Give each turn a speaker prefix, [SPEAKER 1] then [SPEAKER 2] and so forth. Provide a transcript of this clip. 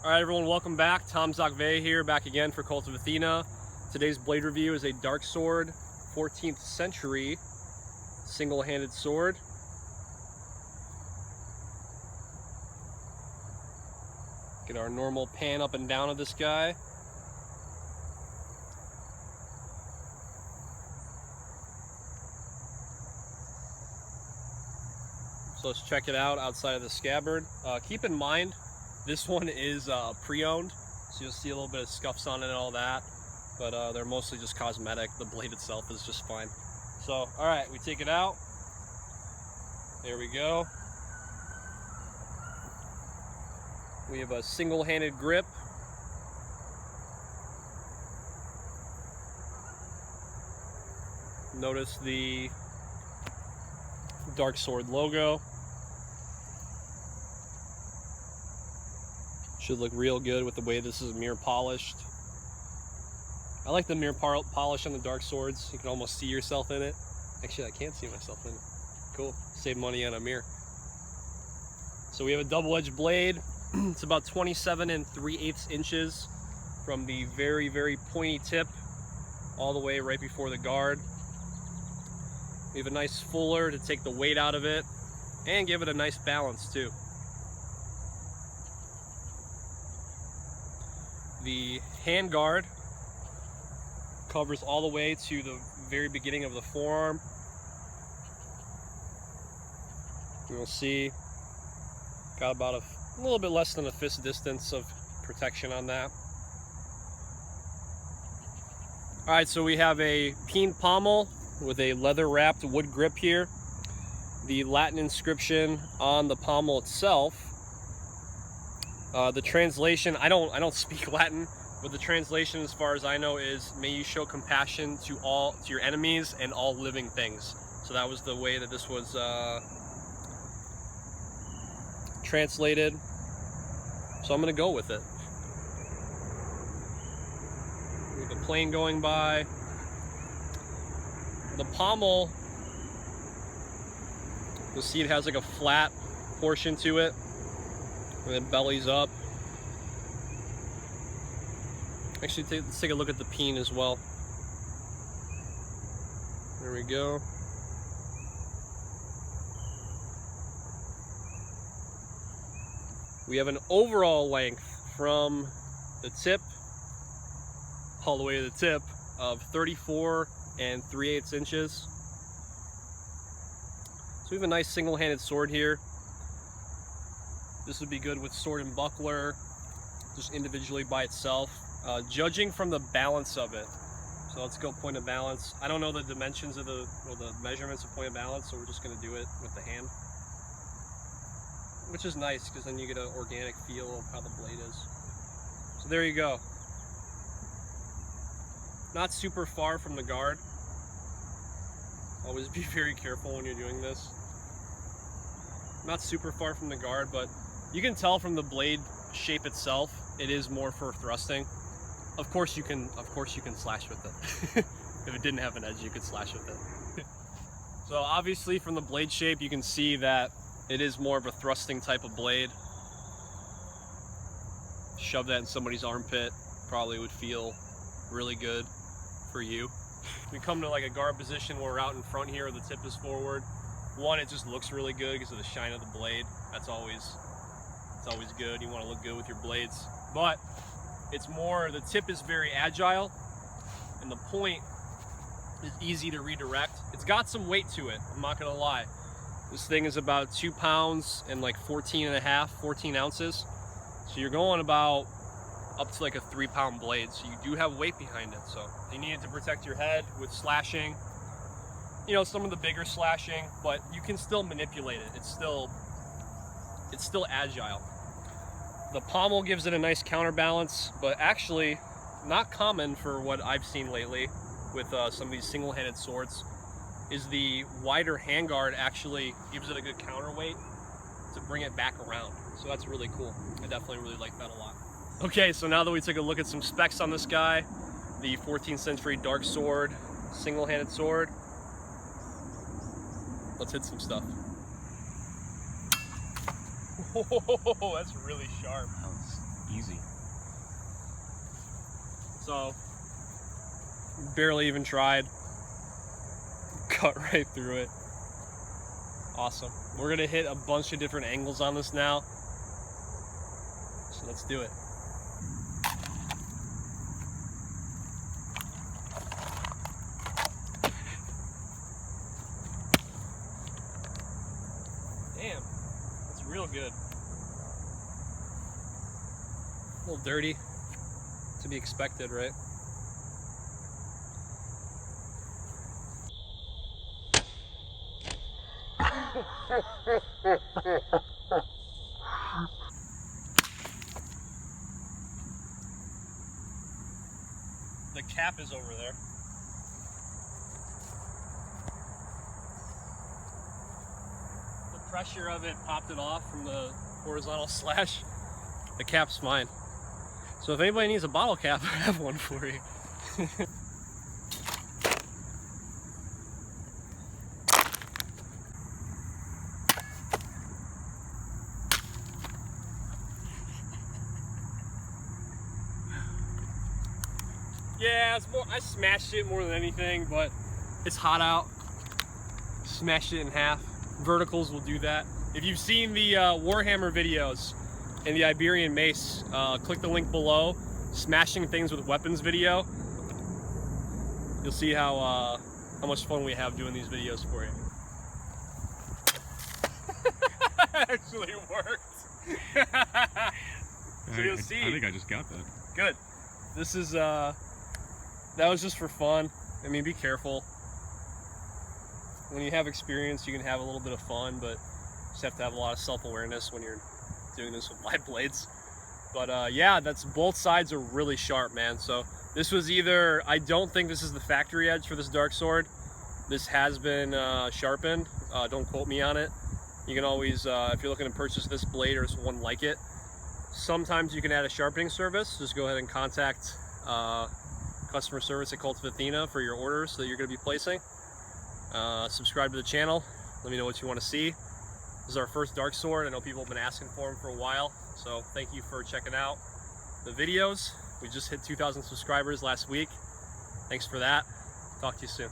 [SPEAKER 1] Alright everyone, welcome back. Tom Zogve here, back again for Kult of Athena. Today's blade review is a Darksword 14th century single-handed sword. Get our normal pan up and down of this guy. So let's check it out outside of the scabbard. Keep in mind, this one is pre-owned, so you'll see a little bit of scuffs on it and all that, but they're mostly just cosmetic. The blade itself is just fine. So, alright, we take it out. There we go. We have a single-handed grip. Notice the Darksword logo. Should look real good with the way this is mirror polished. I like the mirror polish on the Darkswords. You can almost see yourself in it. Actually, I can't see myself in it. Cool. Save money on a mirror. So we have a double-edged blade. It's about 27 3/8 inches from the very, very pointy tip all the way right before the guard. We have a nice fuller to take the weight out of it and give it a nice balance too. The handguard covers all the way to the very beginning of the forearm. You'll see, got about a little bit less than a fist distance of protection on that. Alright, so we have a peen pommel with a leather wrapped wood grip here. The Latin inscription on the pommel itself. The translation, I don't speak Latin, but the translation as far as I know is, may you show compassion to your enemies and all living things. So that was the way that this was translated. So I'm gonna go with it. We have a plane going by. The pommel, you'll see it has like a flat portion to it. And it bellies up. Actually, let's take a look at the peen as well. There we go. We have an overall length from the tip all the way to the tip of 34 3/8 inches. So we have a nice single-handed sword here. This would be good with sword and buckler, just individually by itself. Judging from the balance of it, so let's go point of balance. I don't know the dimensions of the measurements of point of balance, so we're just going to do it with the hand, which is nice because then you get an organic feel of how the blade is. So there you go. Not super far from the guard. Always be very careful when you're doing this. Not super far from the guard, but you can tell from the blade shape itself, it is more for thrusting. Of course you can slash with it. If it didn't have an edge, you could slash with it. So obviously from the blade shape, you can see that it is more of a thrusting type of blade. Shove that in somebody's armpit, probably would feel really good for you. We come to like a guard position where we're out in front here, the tip is forward. One, it just looks really good because of the shine of the blade. It's always good. You want to look good with your blades. But it's more, the tip is very agile and the point is easy to redirect. It's got some weight to it, I'm not going to lie. This thing is about 2 pounds and like 14 ounces. So you're going about up to like a 3-pound blade. So you do have weight behind it. So you need it to protect your head with slashing. You know, some of the bigger slashing, but you can still manipulate it. It's still agile. The pommel gives it a nice counterbalance, but actually not common for what I've seen lately with some of these single-handed swords, is the wider handguard actually gives it a good counterweight to bring it back around. So that's really cool. I definitely really like that a lot. Okay, so now that we took a look at some specs on this guy, the 14th century Darksword single-handed sword, let's hit some stuff. Oh, that's really sharp.
[SPEAKER 2] Easy.
[SPEAKER 1] So, barely even tried. Cut right through it. Awesome. We're gonna hit a bunch of different angles on this now. So let's do it. Damn, that's real good. A little dirty, to be expected, right? The cap is over there. The pressure of it popped it off from the horizontal slash. The cap's fine. So if anybody needs a bottle cap, I have one for you. Yeah, it's more, I smashed it more than anything, but it's hot out. Smashed it in half. Verticals will do that. If you've seen the Warhammer videos and the Iberian Mace, click the link below. Smashing things with weapons video. You'll see how much fun we have doing these videos for you. Actually worked. So you'll see.
[SPEAKER 2] I think I just got that.
[SPEAKER 1] Good. This is that was just for fun. I mean, be careful. When you have experience, you can have a little bit of fun, but you just have to have a lot of self-awareness when you're doing this with live blades. But yeah, that's, both sides are really sharp, man. So this was either, I don't think this is the factory edge for this Darksword. This has been sharpened. Don't quote me on it. You can always, if you're looking to purchase this blade or one like it, sometimes you can add a sharpening service. Just go ahead and contact customer service at Kult of Athena for your orders that you're going to be placing. Subscribe to the channel. Let me know what you want to see. This is our first Darksword. I know people have been asking for them for a while, so thank you for checking out the videos. We just hit 2,000 subscribers last week. Thanks for that. Talk to you soon.